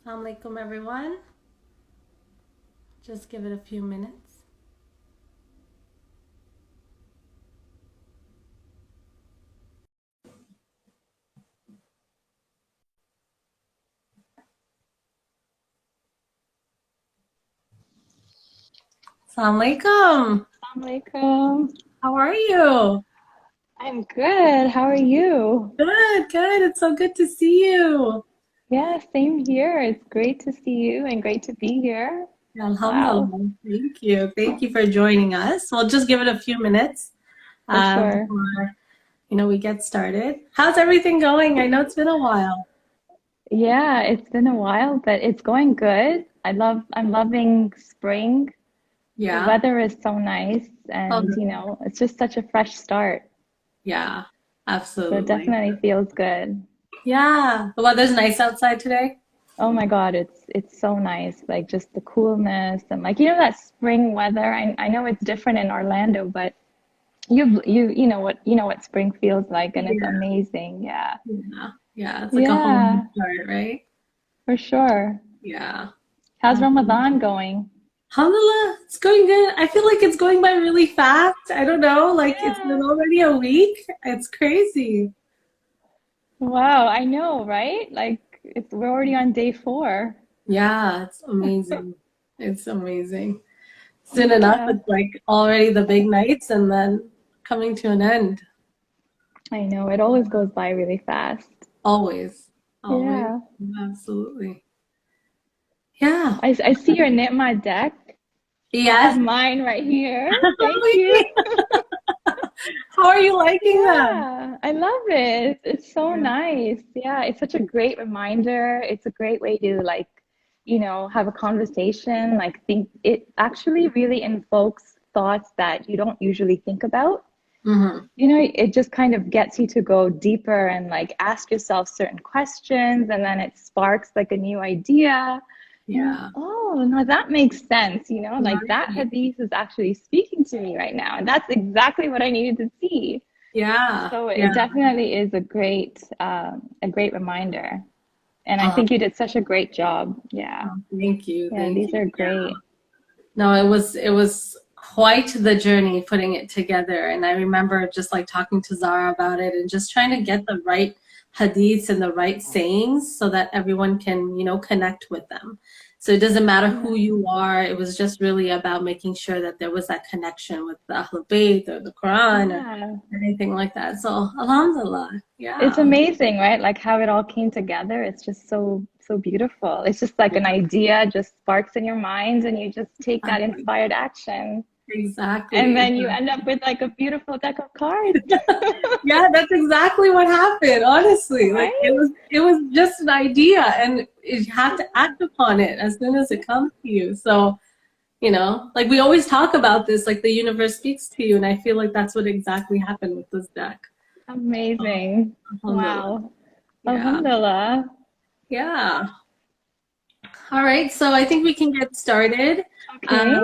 Assalamu alaikum, everyone. Just give it a few minutes. Assalamu alaikum. Alaikum. How are you? I'm good. How are you? Good, good. It's so good to see you. Yeah, same here. It's great to see you and great to be here. Wow, Alhamdulillah. Thank you. Thank you for joining us. We'll just give it a few minutes for sure. before we get started. How's everything going? I know it's been a while. Yeah, it's been a while, but it's going good. I'm loving spring. The Yeah. weather is so nice Oh, and it's just such a fresh start. yeah. So it Absolutely. definitely feels good. Yeah. The weather's nice outside today. Oh my God, it's so nice. Like just the coolness and like that spring weather. I know it's different in Orlando, but you know what spring feels like, and it's Yeah. amazing. Yeah. Yeah. Yeah. It's like a whole new Yeah, start, right? for sure. Yeah. How's Absolutely. Ramadan going? Alhamdulillah, it's going good. I feel like it's going by really fast. I don't know, like it's been Yeah. already a week. It's crazy. Wow, I know, right? Like we're already on day 4. Yeah, it's amazing. It's amazing. Soon enough, Yeah, it's like already the big nights and then coming to an end. I know. It always goes by really fast. Always. Always. Yeah. Absolutely. Yeah. I see your Nitma deck. I have Yes. mine right here. Thank you. How are you liking them? Yeah, I love it. It's so Yeah. nice. Yeah, it's such a great reminder. It's a great way to like, have a conversation. Like think it actually really invokes thoughts that you don't usually think about. Hmm. It just kind of gets you to go deeper and like ask yourself certain questions, and then it sparks like a new idea. And you're like, Yeah. oh, no, that makes sense. Like that Right. hadith is actually speaking to me right now. And that's exactly what I needed to see. Yeah. So Yeah. it definitely is a great reminder. And I Uh, think you did such a great job. Yeah. Thank you. Yeah, Thank these you. are Yeah. great. No, it was quite the journey putting it together. And I remember just like talking to Zara about it and just trying to get the right hadiths and the right sayings so that everyone can, connect with them. So it doesn't matter who Yeah. you are. It was just really about making sure that there was that connection with the Ahlul Bayt or the Quran or Yeah. anything like that. So Alhamdulillah. It's Yeah. amazing, right? Like how it all came together. It's just so beautiful. It's just like Yeah. an idea just sparks in your mind and you just take that Exactly. inspired action. And Exactly. then you end up with like a beautiful deck of cards, Yeah, that's exactly what happened, honestly. Like it right? was it was just an idea and you have to act upon it as soon as it comes to you. So, like we always talk about this, like the universe speaks to you, and I feel like that's what exactly happened with this deck. Oh, Amazing. alhamdulillah. Wow. Yeah. Alhamdulillah. Yeah. All right, so I think we can get started. Okay.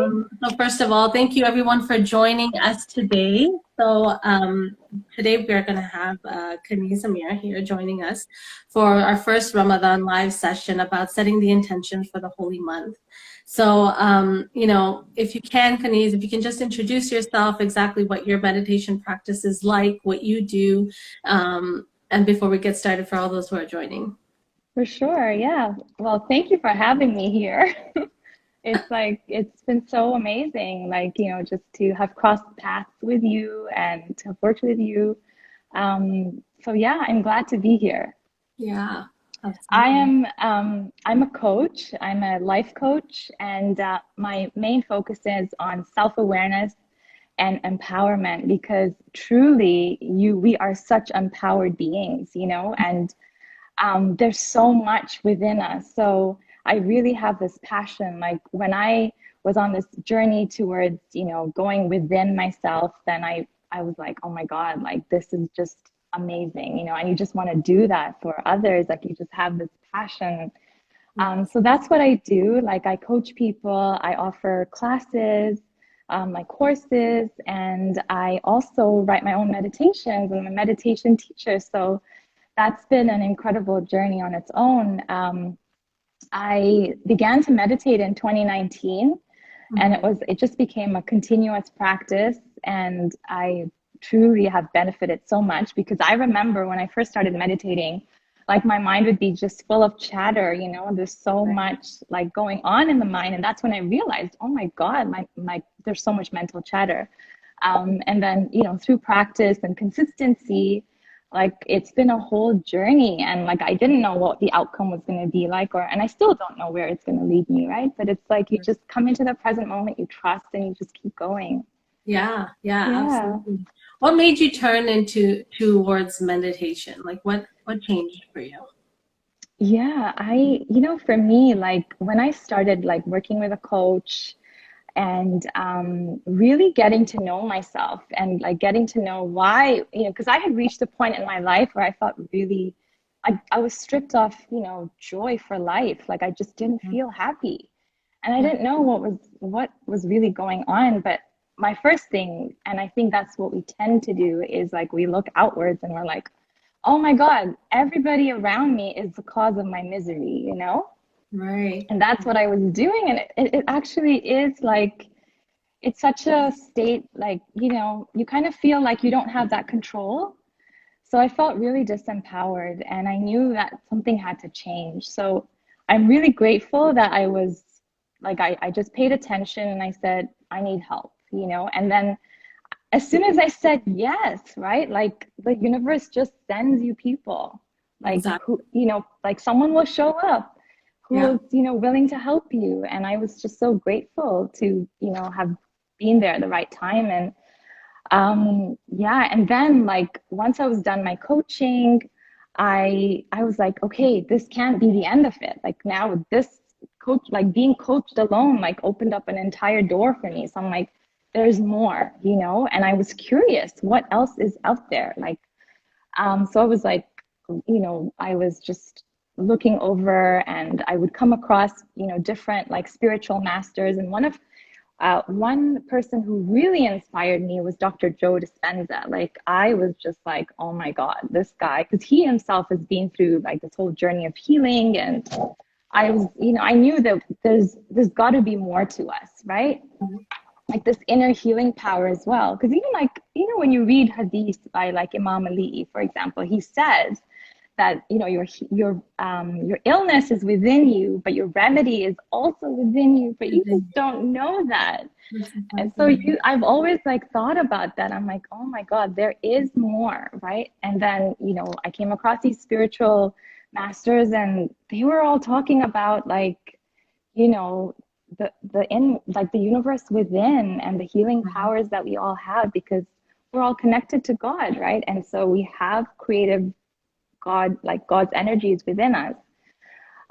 So first of all, thank you everyone for joining us today. So today we are going to have Kaniz Amir here joining us for our first Ramadan live session about setting the intention for the Holy Month. So, if you can, Kaniz, if you can just introduce yourself, exactly what your meditation practice is like, what you do, and before we get started for all those who are joining. For sure. Yeah. Well, thank you for having me here. It's been so amazing, like, just to have crossed paths with you and to have worked with you. So yeah, I'm glad to be here. Yeah, I absolutely. am I'm a coach. I'm a life coach, and my main focus is on self-awareness and empowerment because truly we are such empowered beings, and there's so much within us. So I really have this passion. Like when I was on this journey towards, going within myself, then I was like, oh my God, like this is just amazing, and you just want to do that for others. Like you just have this passion. Yes. So that's what I do. Like I coach people, I offer classes, my courses, and I also write my own meditations. I'm a meditation teacher. So that's been an incredible journey on its own. I began to meditate in 2019, and it just became a continuous practice, and I truly have benefited so much, because I remember when I first started meditating, like my mind would be just full of chatter, there's so much like going on in the mind, and that's when I realized, oh my God, my there's so much mental chatter. And then through practice and consistency, like it's been a whole journey, and like I didn't know what the outcome was going to be like, and I still don't know where it's going to lead me, right? But it's like you just come into the present moment, you trust, and you just keep going. Yeah, absolutely. What made you turn towards meditation? Like what changed for you? Yeah, for me, like when I started like working with a coach and really getting to know myself, and like getting to know why, because I had reached a point in my life where I felt really, I was stripped of, joy for life. Like I just didn't feel happy, and I didn't know what was really going on. But my first thing, and I think that's what we tend to do, is like we look outwards and we're like, oh my God, everybody around me is the cause of my misery. Right. And that's what I was doing. And it actually is like, it's such a state, like, you kind of feel like you don't have that control. So I felt really disempowered, and I knew that something had to change. So I'm really grateful that I was like, I just paid attention and I said, I need help, and then as soon as I said yes, right? Like the universe just sends you people, like Exactly. who, like someone will show up who Yeah. is, willing to help you. And I was just so grateful to, have been there at the right time. And yeah, and then like once I was done my coaching, I was like, okay, this can't be the end of it. Like now this coach, like being coached alone, like opened up an entire door for me. So I'm like, there's more, and I was curious what else is out there. Like, so I was like, I was just looking over, and I would come across, different like spiritual masters. And one person who really inspired me was Dr. Joe Dispenza. Like I was just like, oh my God, this guy, because he himself has been through like this whole journey of healing. And I was, I knew that there's got to be more to us, right? Like this inner healing power as well. Because even like, when you read hadith by like Imam Ali, for example, he says that, your illness is within you, but your remedy is also within you, but you just don't know that. And so I've always like thought about that. I'm like, oh my God, there is more, right? And then, I came across these spiritual masters, and they were all talking about like, the in like the universe within, and the healing powers that we all have, because we're all connected to God, right? And so we have creative God, like God's energies within us.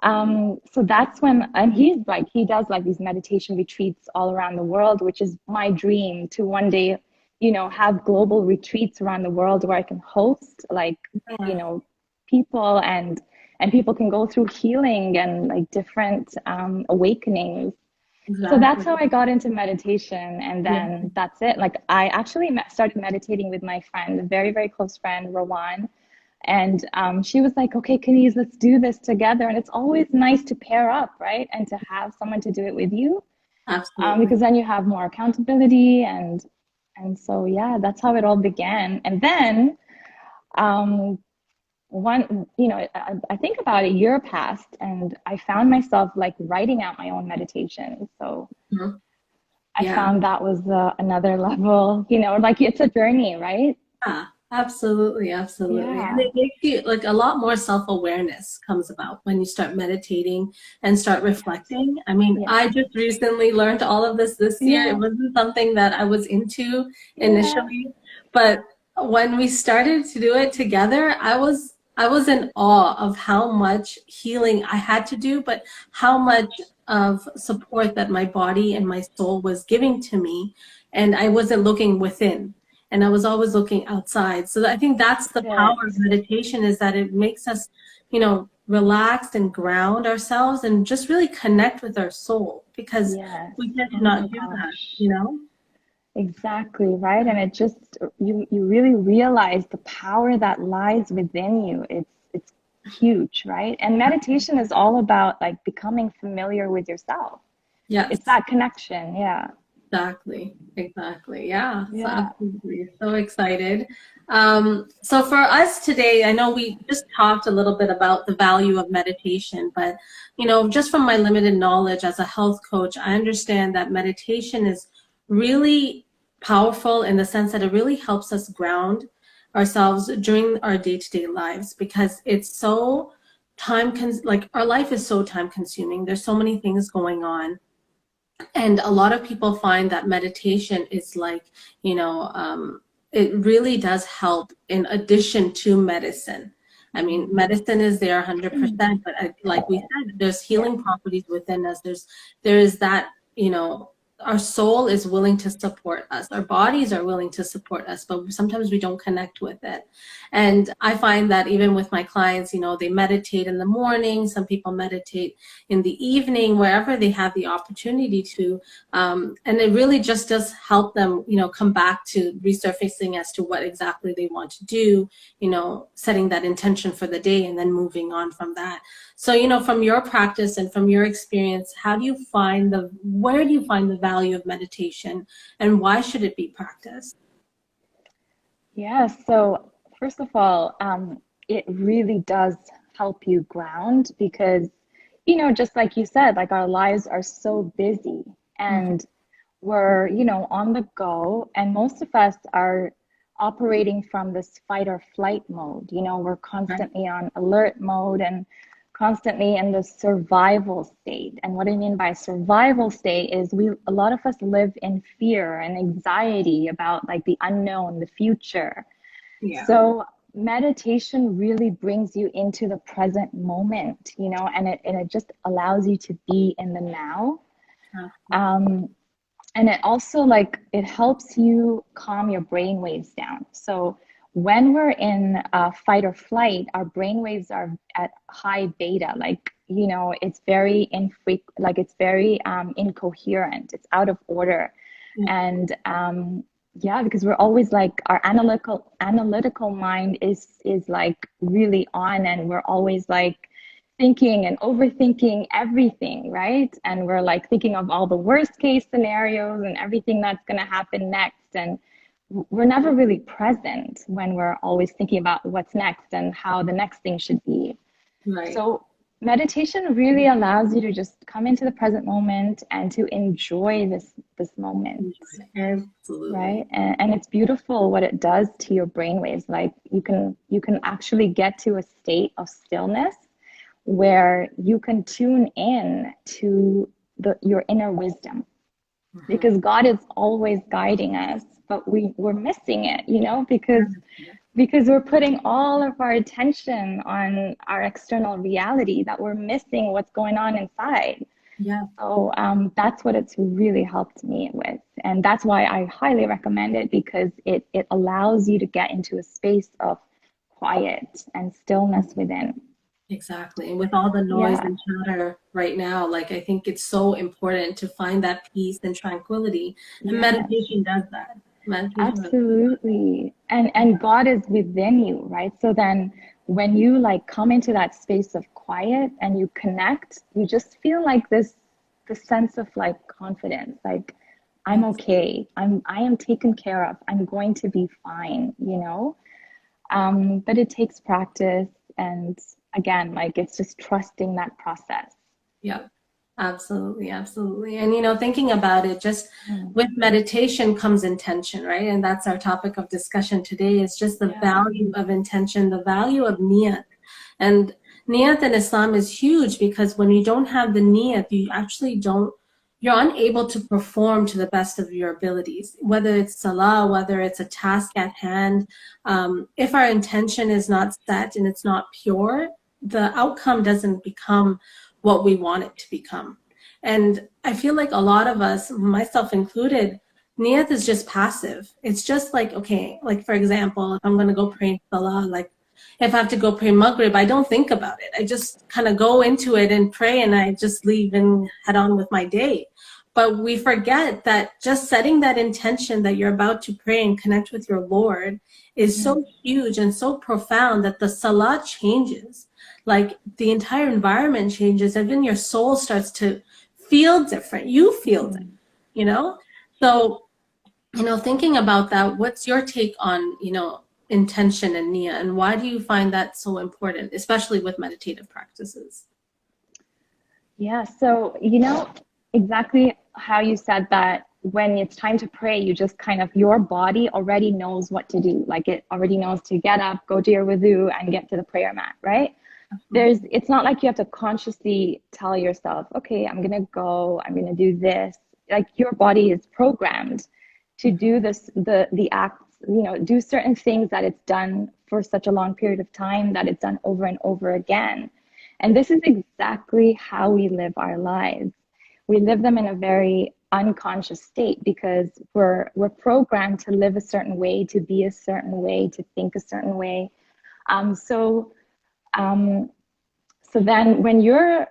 So that's when, and he does like these meditation retreats all around the world, which is my dream, to one day, have global retreats around the world where I can host like, people, and people can go through healing and like different awakenings. So that's how I got into meditation. And then that's it. Like I actually started meditating with my friend, a very, very close friend, Rowan. And she was like, okay, Kaniz, let's do this together. And it's always nice to pair up, right? And to have someone to do it with you. Absolutely. Because then you have more accountability. And so, yeah, that's how it all began. And then I think about a year passed, and I found myself like writing out my own meditation. So I found that was another level, like it's a journey, right? Yeah, absolutely. And Yeah. it makes you like a lot more self-awareness comes about when you start meditating and start reflecting. I mean, Yeah. I just recently learned all of this year. It Yeah. wasn't something that I was into Yeah. initially, but when we started to do it together, I was in awe of how much healing I had to do, but how much of support that my body and my soul was giving to me, and I wasn't looking within. And I was always looking outside. So I think that's the power of That's meditation, is that it makes us, relax and ground ourselves and just really connect with our soul, because yes. we tend to Oh my not do that, gosh. Exactly, right? And you really realize the power that lies within you. It's huge, right? And meditation is all about like becoming familiar with yourself. It's Yes. that connection. Yeah. Exactly, exactly. Yeah, so Yeah. absolutely. So excited. So for us today, I know we just talked a little bit about the value of meditation, but just from my limited knowledge as a health coach, I understand that meditation is really powerful in the sense that it really helps us ground ourselves during our day-to-day lives because it's so like our life is so time consuming. There's so many things going on. And a lot of people find that meditation is like, it really does help in addition to medicine. I mean, medicine is there 100%, but like we said, there's Yeah. healing properties within us. There is that, our soul is willing to support us. Our bodies are willing to support us, but sometimes we don't connect with it. And I find that even with my clients, they meditate in the morning. Some people meditate in the evening, wherever they have the opportunity to. And it really just does help them, come back to resurfacing as to what exactly they want to do, setting that intention for the day and then moving on from that. So, from your practice and from your experience, where do you find the value of meditation and why should it be practiced? Yeah. So first of all, it really does help you ground because, just like you said, like our lives are so busy Mhm. and we're, on the go, and most of us are operating from this fight or flight mode. We're Right. constantly on alert mode and constantly in the survival state. And what I mean by survival state is a lot of us live in fear and anxiety about like the unknown, the future. Yeah. So meditation really brings you into the present moment, and it just allows you to be in the now. Absolutely. Um, and it also like it helps you calm your brain waves down. So when we're in fight or flight, our brain waves are at high beta, like it's very like it's very incoherent, it's out of order. Yeah. And yeah, because we're always like our analytical mind is like really on, and we're always like thinking and overthinking everything, right? And we're like thinking of all the worst case scenarios and everything that's going to happen next. And we're never really present when we're always thinking about what's next and how the next thing should be. Right. So meditation really allows you to just come into the present moment and to enjoy this moment, Absolutely. right? And it's beautiful what it does to your brainwaves. Like you can actually get to a state of stillness where you can tune in to your inner wisdom, Mhm. because God is always guiding us, but we're missing it, because we're putting all of our attention on our external reality, that we're missing what's going on inside. Yeah. So that's what it's really helped me with. And that's why I highly recommend it, because it allows you to get into a space of quiet and stillness within. Exactly. And with all the noise Yeah. and chatter right now, like I think it's so important to find that peace and tranquility. And Yes. meditation does that. Meditation really does that. Absolutely. And God is within you, right? So then when you like come into that space of quiet and you connect, you just feel like this sense of like confidence, like I'm Yes. okay. I am taken care of. I'm going to be fine. But it takes practice, and again, like it's just trusting that process. Yeah. Absolutely. Absolutely. And thinking about it, just Mm. with meditation comes intention, right? And that's our topic of discussion today is just the Yeah. value of intention, the value of niyyat. And niyyat in Islam is huge because when you don't have the niyyat, you're unable to perform to the best of your abilities, whether it's salah, whether it's a task at hand. If our intention is not set and it's not pure, the outcome doesn't become what we want it to become. And I feel like a lot of us, myself included, niyat is just passive. It's just like, okay, like for example, if I'm going to go pray salah, like if I have to go pray Maghrib, I don't think about it. I just kind of go into it and pray and I just leave and head on with my day. But we forget that just setting that intention that you're about to pray and connect with your Lord is so huge and so profound that the salah changes. Like the entire environment changes, and then your soul starts to feel different. You feel different, you know? So, thinking about that, what's your take on, intention and niyyah, and why do you find that so important, especially with meditative practices? Yeah, so exactly how you said that when it's time to pray, you just kind of, your body already knows what to do. Like it already knows to get up, go to your wudu, and get to the prayer mat, right? It's not like you have to consciously tell yourself, okay, I'm gonna go, I'm gonna do this. Like your body is programmed to do this, the acts, do certain things that it's done for such a long period of time, that it's done over and over again. And this is exactly how we live our lives. We live them in a very unconscious state because we're programmed to live a certain way, to be a certain way, to think a certain way. So then when you're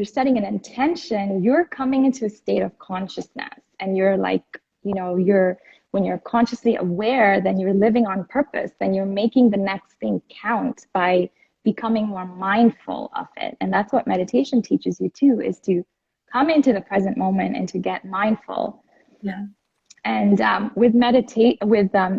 setting an intention, you're coming into a state of consciousness, and you're like, when you're consciously aware, then you're living on purpose, then you're making the next thing count by becoming more mindful of it. And that's what meditation teaches you too, is to come into the present moment and to get mindful. Yeah. And with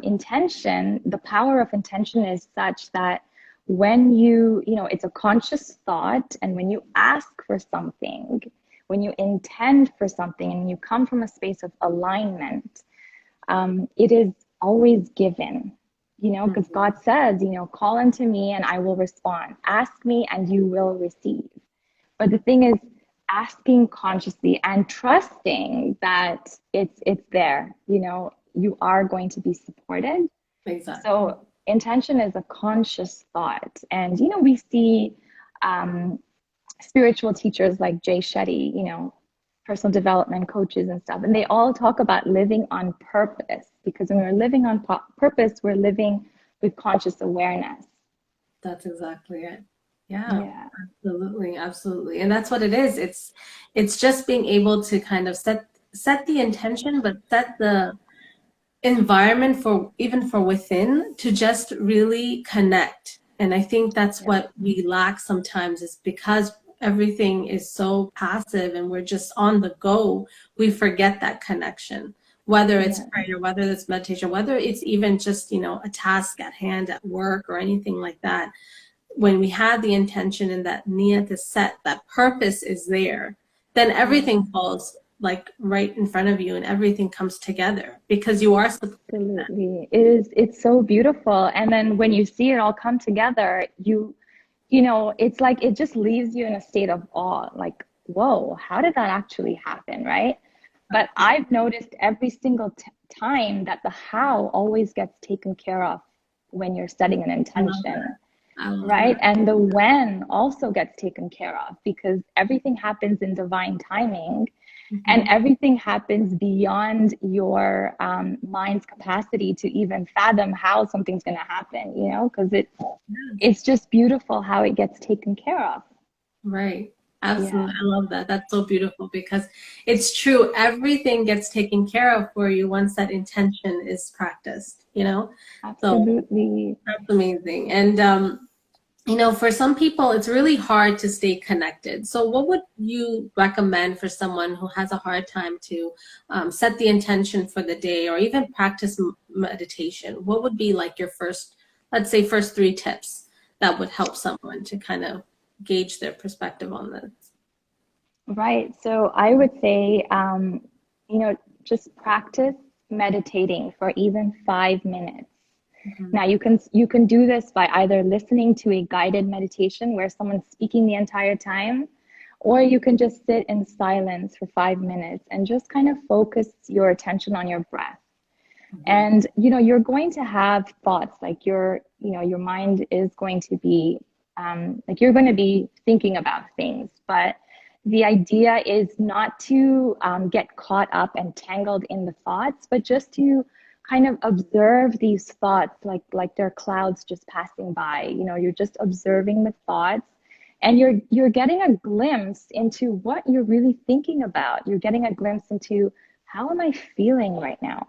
intention, the power of intention is such that when it's a conscious thought, and when you ask for something, when you intend for something, and you come from a space of alignment, it is always given, because God says, call unto me and I will respond. Ask me and you will receive. But the thing is, asking consciously and trusting that it's there, you are going to be supported. Exactly. So intention is a conscious thought. And, we see spiritual teachers like Jay Shetty, personal development coaches and stuff, and they all talk about living on purpose, because when we're living on purpose, we're living with conscious awareness. That's exactly it. Yeah, absolutely, absolutely. And that's what it is. It's just being able to kind of set the intention, but set the environment for within to just really connect. And I think that's what we lack sometimes, is because everything is so passive and we're just on the go, we forget that connection. Whether it's prayer, whether it's meditation, whether it's even just, a task at hand at work or anything like that. When we have the intention and that niyyat is set, that purpose is there, then everything falls like right in front of you, and everything comes together because you are absolutely. It's so beautiful. And then when you see it all come together, it's like it just leaves you in a state of awe, like, whoa, how did that actually happen, right? But I've noticed every single time that the how always gets taken care of when you're setting an intention, right? And the when also gets taken care of, because everything happens in divine timing. And everything happens beyond your mind's capacity to even fathom how something's going to happen, because it's just beautiful how it gets taken care of. Right. Absolutely. I love that. That's so beautiful, because it's true. Everything gets taken care of for you once that intention is practiced, Absolutely. So that's amazing. And, for some people, it's really hard to stay connected. So what would you recommend for someone who has a hard time to set the intention for the day, or even practice meditation? What would be like your first 3 tips that would help someone to kind of gauge their perspective on this? Right. So I would say, just practice meditating for even 5 minutes. Now you can do this by either listening to a guided meditation where someone's speaking the entire time, or you can just sit in silence for 5 minutes and just kind of focus your attention on your breath. And you're going to have thoughts, like your mind is going to be like you're going to be thinking about things, but the idea is not to get caught up and tangled in the thoughts, but just to kind of observe these thoughts like they're clouds just passing by. You're just observing the thoughts, And you're getting a glimpse into what you're really thinking about. You're getting a glimpse into how am I feeling right now?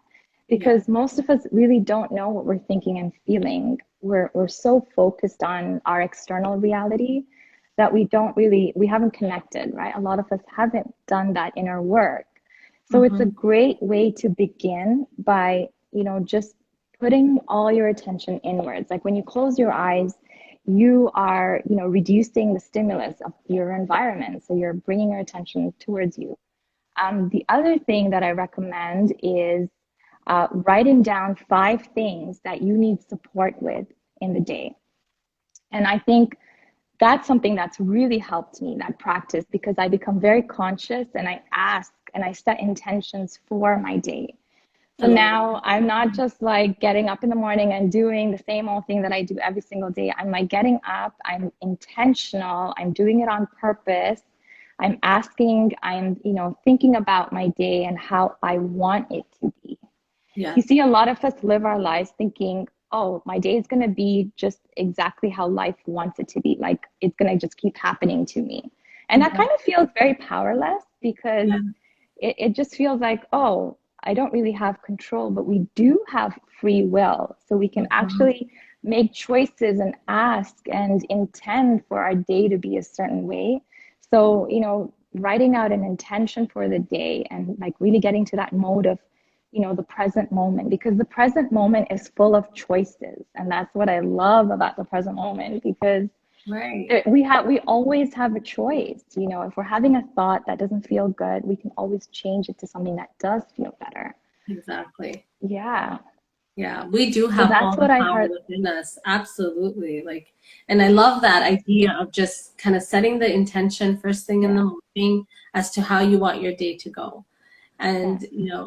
Because most of us really don't know what we're thinking and feeling. We're so focused on our external reality that we haven't connected, right? A lot of us haven't done that inner work. So it's a great way to begin by, just putting all your attention inwards. Like when you close your eyes, you are, reducing the stimulus of your environment. So you're bringing your attention towards you. The other thing that I recommend is writing down 5 things that you need support with in the day. And I think that's something that's really helped me, that practice, because I become very conscious and I ask and I set intentions for my day. So now I'm not just like getting up in the morning and doing the same old thing that I do every single day. I'm like getting up, I'm intentional, I'm doing it on purpose. I'm asking, I'm, thinking about my day and how I want it to be. Yeah. You see, a lot of us live our lives thinking, oh, my day is going to be just exactly how life wants it to be. Like it's going to just keep happening to me. And that kind of feels very powerless because it just feels like, oh, I don't really have control, but we do have free will. So we can actually make choices and ask and intend for our day to be a certain way. So, writing out an intention for the day and like really getting to that mode of, the present moment, because the present moment is full of choices. And that's what I love about the present moment, because we always have a choice. If we're having a thought that doesn't feel good, we can always change it to something that does feel better. Exactly. Yeah. Yeah, we do have all the power within us. Absolutely. And I love that idea of just kind of setting the intention first thing in the morning as to how you want your day to go. And,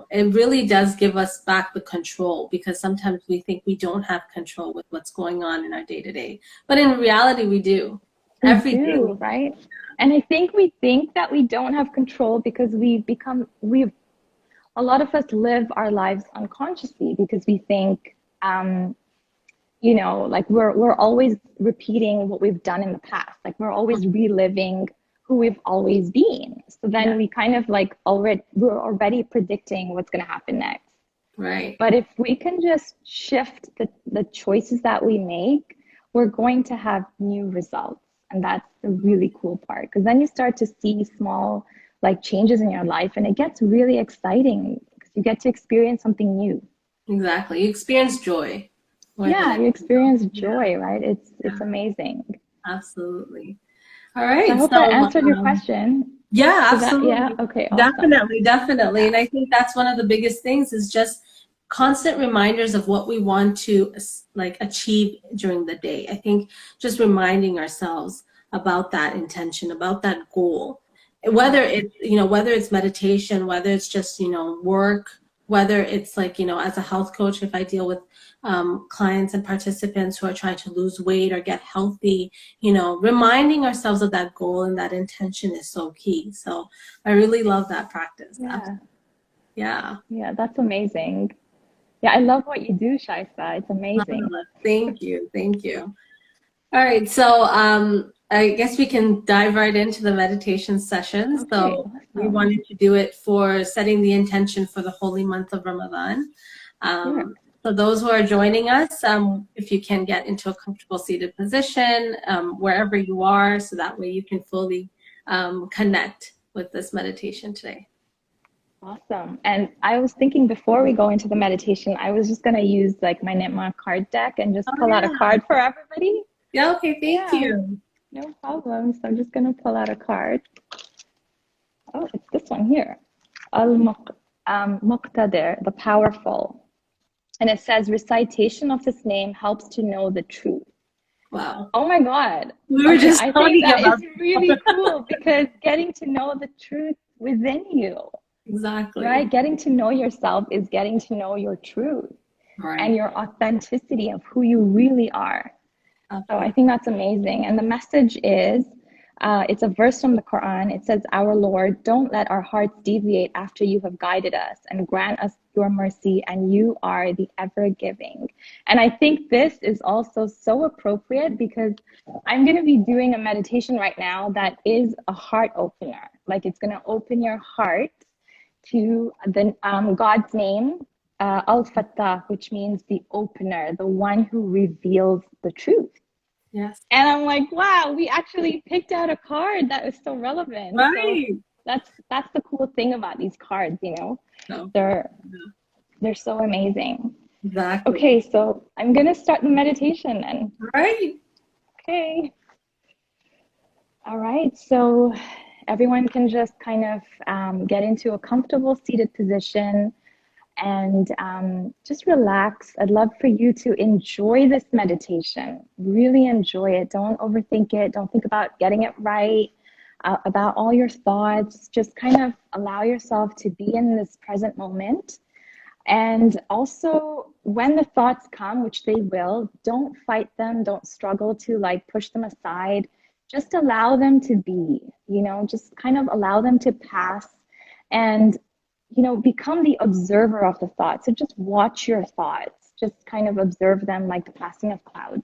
it really does give us back the control, because sometimes we think we don't have control with what's going on in our day to day. But in reality, we do. Every day. Right? And I think we think that we don't have control because a lot of us live our lives unconsciously because we think, like we're always repeating what we've done in the past. Like we're always reliving who we've always been. So then we kind of like we're already predicting what's going to happen next. Right. But if we can just shift the choices that we make, we're going to have new results. And that's the really cool part, because then you start to see small like changes in your life, and it gets really exciting because you get to experience something new. Exactly. You experience joy. You experience joy, right? It's amazing. Absolutely. All right. So I hope that answered your question. Yeah, absolutely. Okay. Awesome. Definitely. And I think that's one of the biggest things is just constant reminders of what we want to like achieve during the day. I think just reminding ourselves about that intention, about that goal, whether it's meditation, whether it's just, work, whether it's like, as a health coach, if I deal with clients and participants who are trying to lose weight or get healthy, reminding ourselves of that goal and that intention is so key. So I really love that practice. Yeah, that's amazing. Yeah, I love what you do, Shaisa. It's amazing. Thank you. All right, so I guess we can dive right into the meditation session. Okay, so we wanted to do it for setting the intention for the Holy Month of Ramadan. So those who are joining us, if you can get into a comfortable seated position, wherever you are, so that way you can fully connect with this meditation today. Awesome. And I was thinking before we go into the meditation, I was just going to use like my Niyyat card deck and just pull out a card for everybody. Yeah, okay, thank you. No problem. So I'm just going to pull out a card. Oh, it's this one here. Al-Muqtadir, the powerful. And it says, recitation of this name helps to know the truth. Wow. Oh my God. We were just talking about it's really cool because getting to know the truth within you. Exactly. Right? Getting to know yourself is getting to know your truth and your authenticity of who you really are. So I think that's amazing. And the message is It's a verse from the Quran. It says, "Our Lord, don't let our hearts deviate after you have guided us, and grant us your mercy, and you are the ever-giving." And I think this is also so appropriate because I'm going to be doing a meditation right now that is a heart opener. Like, it's going to open your heart to the God's name, Al-Fattah, which means the opener, the one who reveals the truth. Yes. And I'm like, wow, we actually picked out a card that was so relevant. Right. So that's the cool thing about these cards, you know. No. They're so amazing. Exactly. Okay, so I'm gonna start the meditation then. Right. Okay. All right, so everyone can just kind of get into a comfortable seated position and just relax. I'd love for you to enjoy this meditation. Really enjoy it. Don't overthink it. Don't think about getting it right, about all your thoughts. Just kind of allow yourself to be in this present moment. And also, when the thoughts come, which they will, don't fight them. Don't struggle to like push them aside. Just allow them to be, you know, just kind of allow them to pass. And you know, become the observer of the thoughts. So just watch your thoughts. Just kind of observe them like the passing of clouds,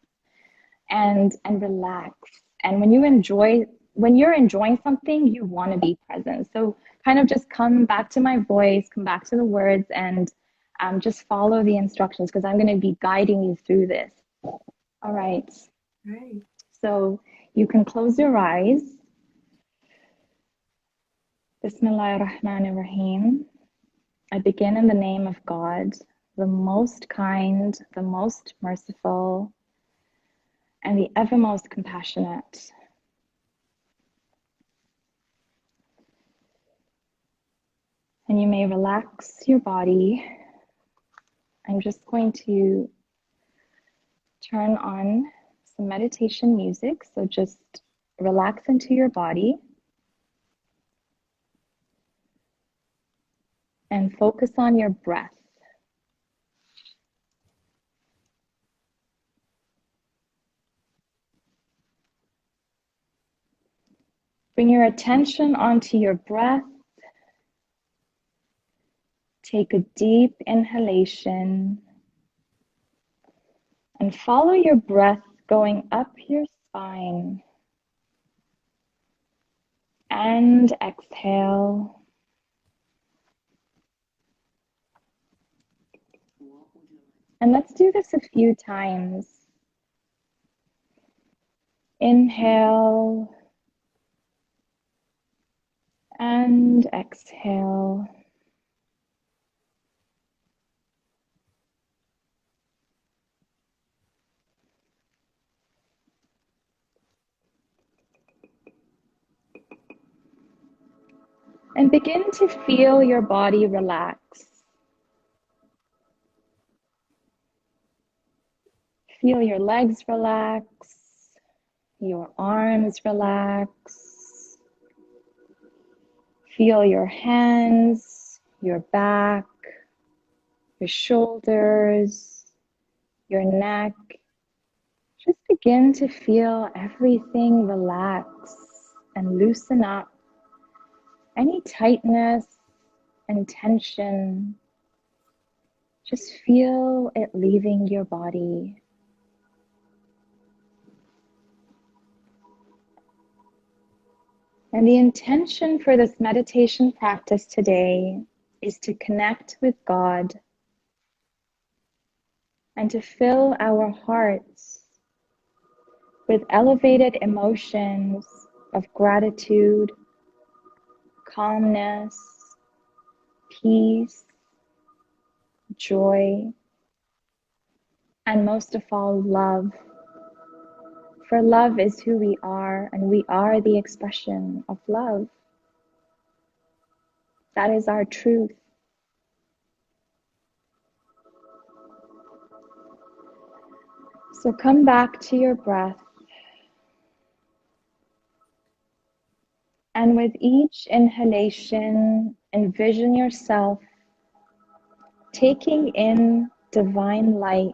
and relax. And when you're enjoying something, you want to be present. So kind of just come back to my voice, come back to the words, and just follow the instructions because I'm going to be guiding you through this. All right. Right. So you can close your eyes. Bismillahir Rahmanir Rahim. I begin in the name of God, the most kind, the most merciful, and the ever most compassionate. And you may relax your body. I'm just going to turn on some meditation music, so just relax into your body and focus on your breath. Bring your attention onto your breath. Take a deep inhalation and follow your breath going up your spine. And exhale. And let's do this a few times. Inhale and exhale. And begin to feel your body relax. Feel your legs relax, your arms relax. Feel your hands, your back, your shoulders, your neck. Just begin to feel everything relax and loosen up. Any tightness and tension, just feel it leaving your body. And the intention for this meditation practice today is to connect with God and to fill our hearts with elevated emotions of gratitude, calmness, peace, joy, and most of all, love. For love is who we are, and we are the expression of love. That is our truth. So come back to your breath. And with each inhalation, envision yourself taking in divine light,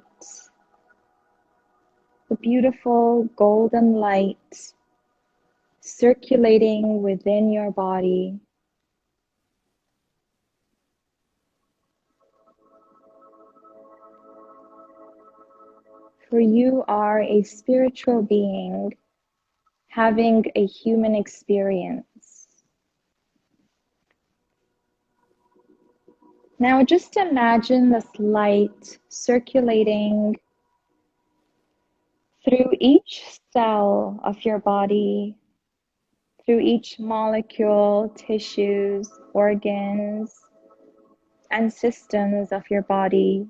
the beautiful golden light circulating within your body. For you are a spiritual being having a human experience. Now just imagine this light circulating through each cell of your body, through each molecule, tissues, organs, and systems of your body.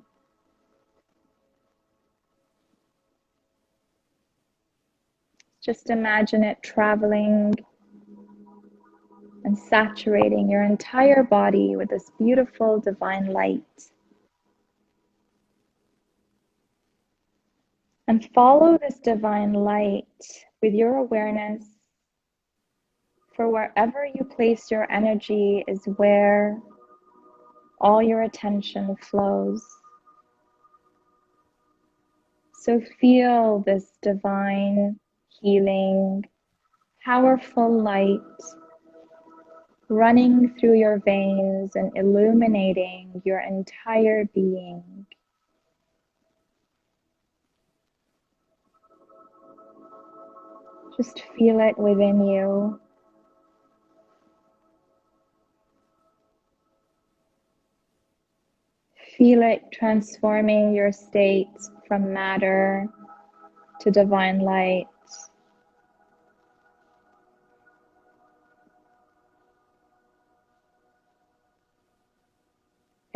Just imagine it traveling and saturating your entire body with this beautiful divine light. And follow this divine light with your awareness, for wherever you place your energy is where all your attention flows. So feel this divine, healing, powerful light running through your veins and illuminating your entire being. Just feel it within you. Feel it transforming your state from matter to divine light.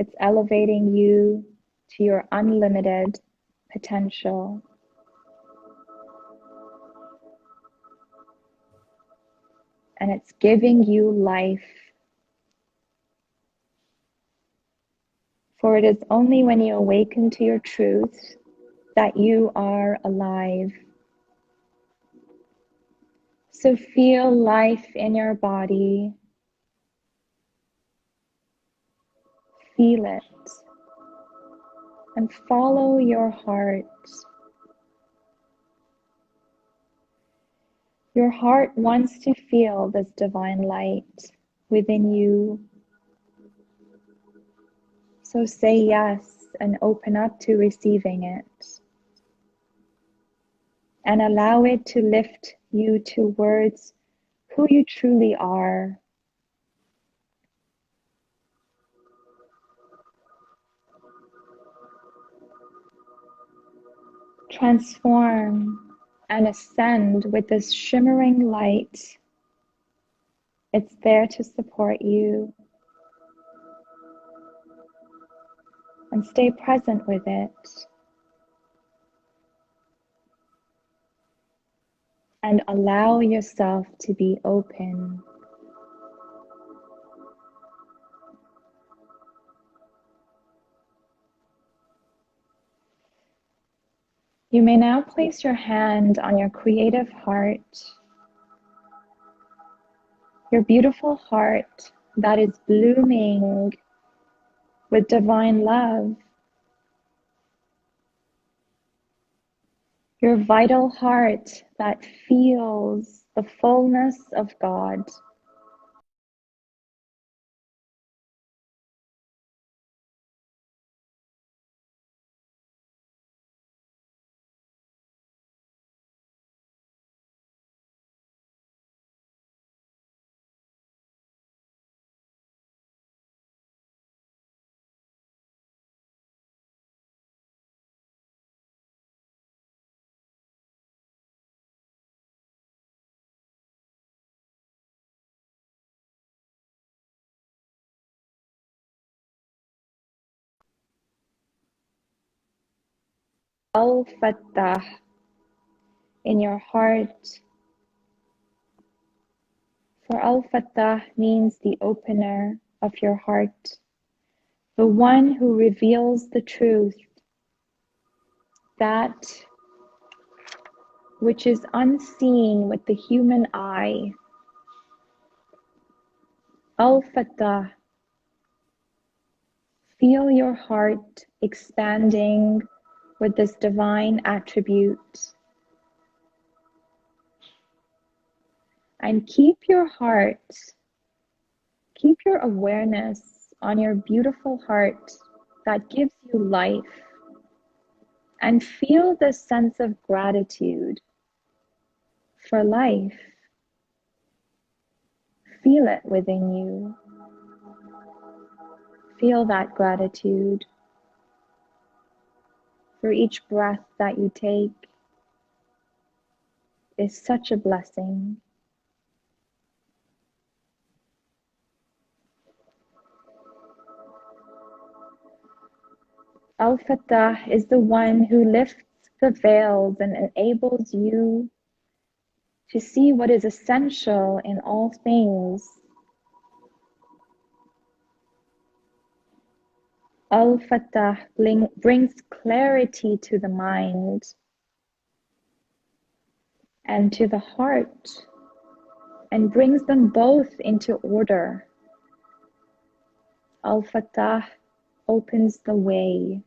It's elevating you to your unlimited potential. And it's giving you life. For it is only when you awaken to your truth that you are alive. So feel life in your body. Feel it. And follow your heart. Your heart wants to feel this divine light within you. So say yes and open up to receiving it. And allow it to lift you towards who you truly are. Transform and ascend with this shimmering light. It's there to support you. And stay present with it. And allow yourself to be open. You may now place your hand on your creative heart, your beautiful heart that is blooming with divine love, your vital heart that feels the fullness of God. Al-Fattah in your heart. For Al-Fattah means the opener of your heart, the one who reveals the truth, that which is unseen with the human eye. Al-Fattah, feel your heart expanding with this divine attribute. And keep your heart, keep your awareness on your beautiful heart that gives you life. And feel this sense of gratitude for life. Feel it within you. Feel that gratitude for each breath that you take is such a blessing. Al-Fattah is the one who lifts the veils and enables you to see what is essential in all things. Al-Fattah brings clarity to the mind and to the heart and brings them both into order. Al-Fattah opens the way.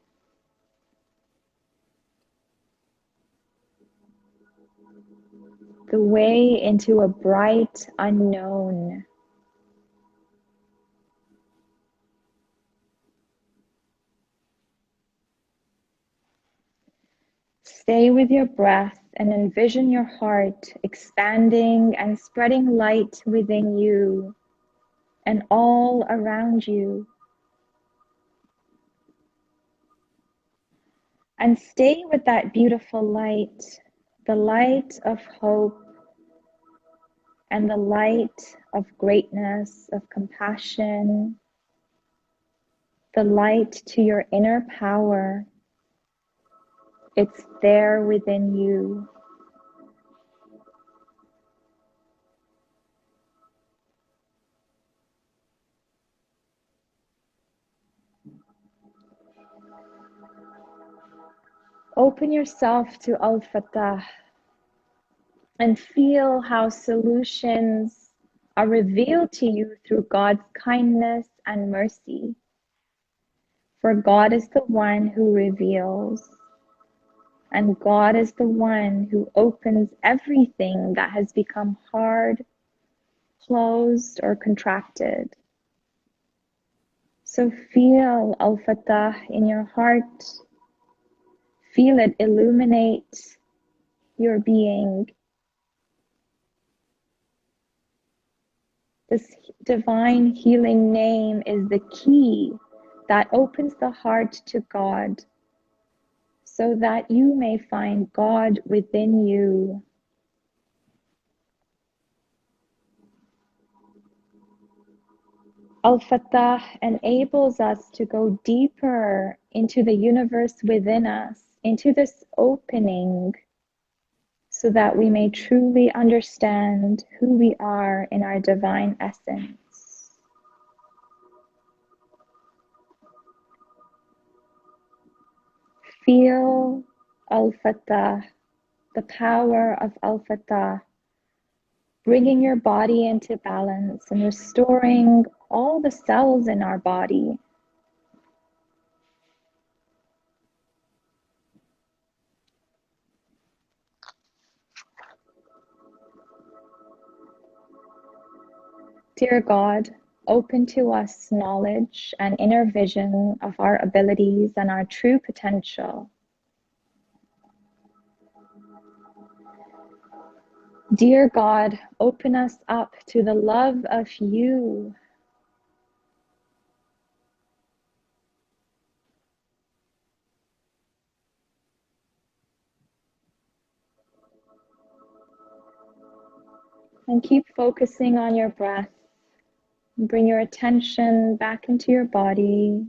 The way into a bright unknown. Stay with your breath and envision your heart expanding and spreading light within you and all around you. And stay with that beautiful light, the light of hope and the light of greatness, of compassion, the light to your inner power. It's there within you. Open yourself to Al-Fattah and feel how solutions are revealed to you through God's kindness and mercy. For God is the one who reveals, and God is the one who opens everything that has become hard, closed, or contracted. So feel Al-Fattah in your heart. Feel it illuminate your being. This divine healing name is the key that opens the heart to God so that you may find God within you. Al-Fattah enables us to go deeper into the universe within us, into this opening, so that we may truly understand who we are in our divine essence. Feel Al-Fattah, the power of Al-Fattah, bringing your body into balance and restoring all the cells in our body. Dear God, open to us knowledge and inner vision of our abilities and our true potential. Dear God, open us up to the love of you. And keep focusing on your breath. Bring your attention back into your body,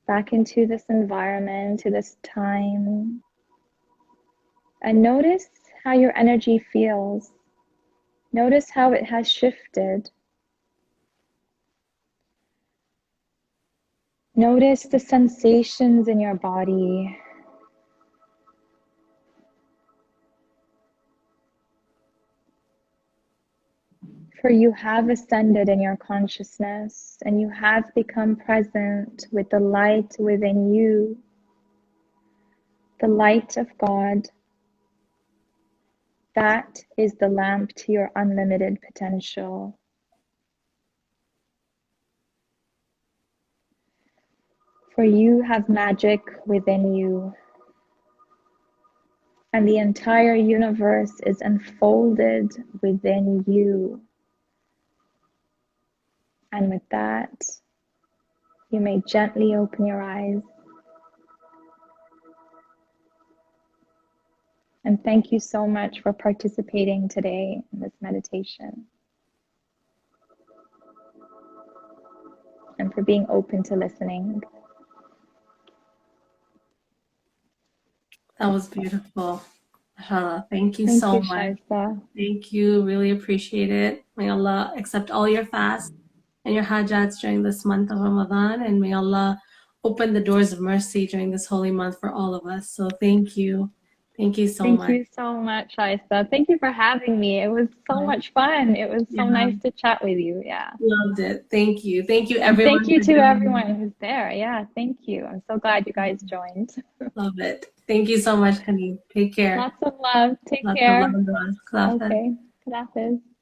back into this environment, to this time. And notice how your energy feels. Notice how it has shifted. Notice the sensations in your body. For you have ascended in your consciousness and you have become present with the light within you, the light of God. That is the lamp to your unlimited potential. For you have magic within you, and the entire universe is unfolded within you. And with that, you may gently open your eyes. And thank you so much for participating today in this meditation and for being open to listening. That was beautiful. Mashallah. Thank you Thank so you, much. Shaista. Thank you. Really appreciate it. May Allah accept all your fasts and your hajats during this month of Ramadan. And may Allah open the doors of mercy during this holy month for all of us. So thank you. Thank you so Thank much. you so much, Shaista. Thank you for having me. It was so much fun. It was so nice to chat with you. Yeah. Loved it. Thank you. Thank you, And everyone. thank you to everyone who's there. Yeah, thank you. I'm so glad you guys joined. Love it. Thank you so much, Kaniz. Take care. Lots of love. Take Lots of care. love and du'as. Khalafas. Okay. Good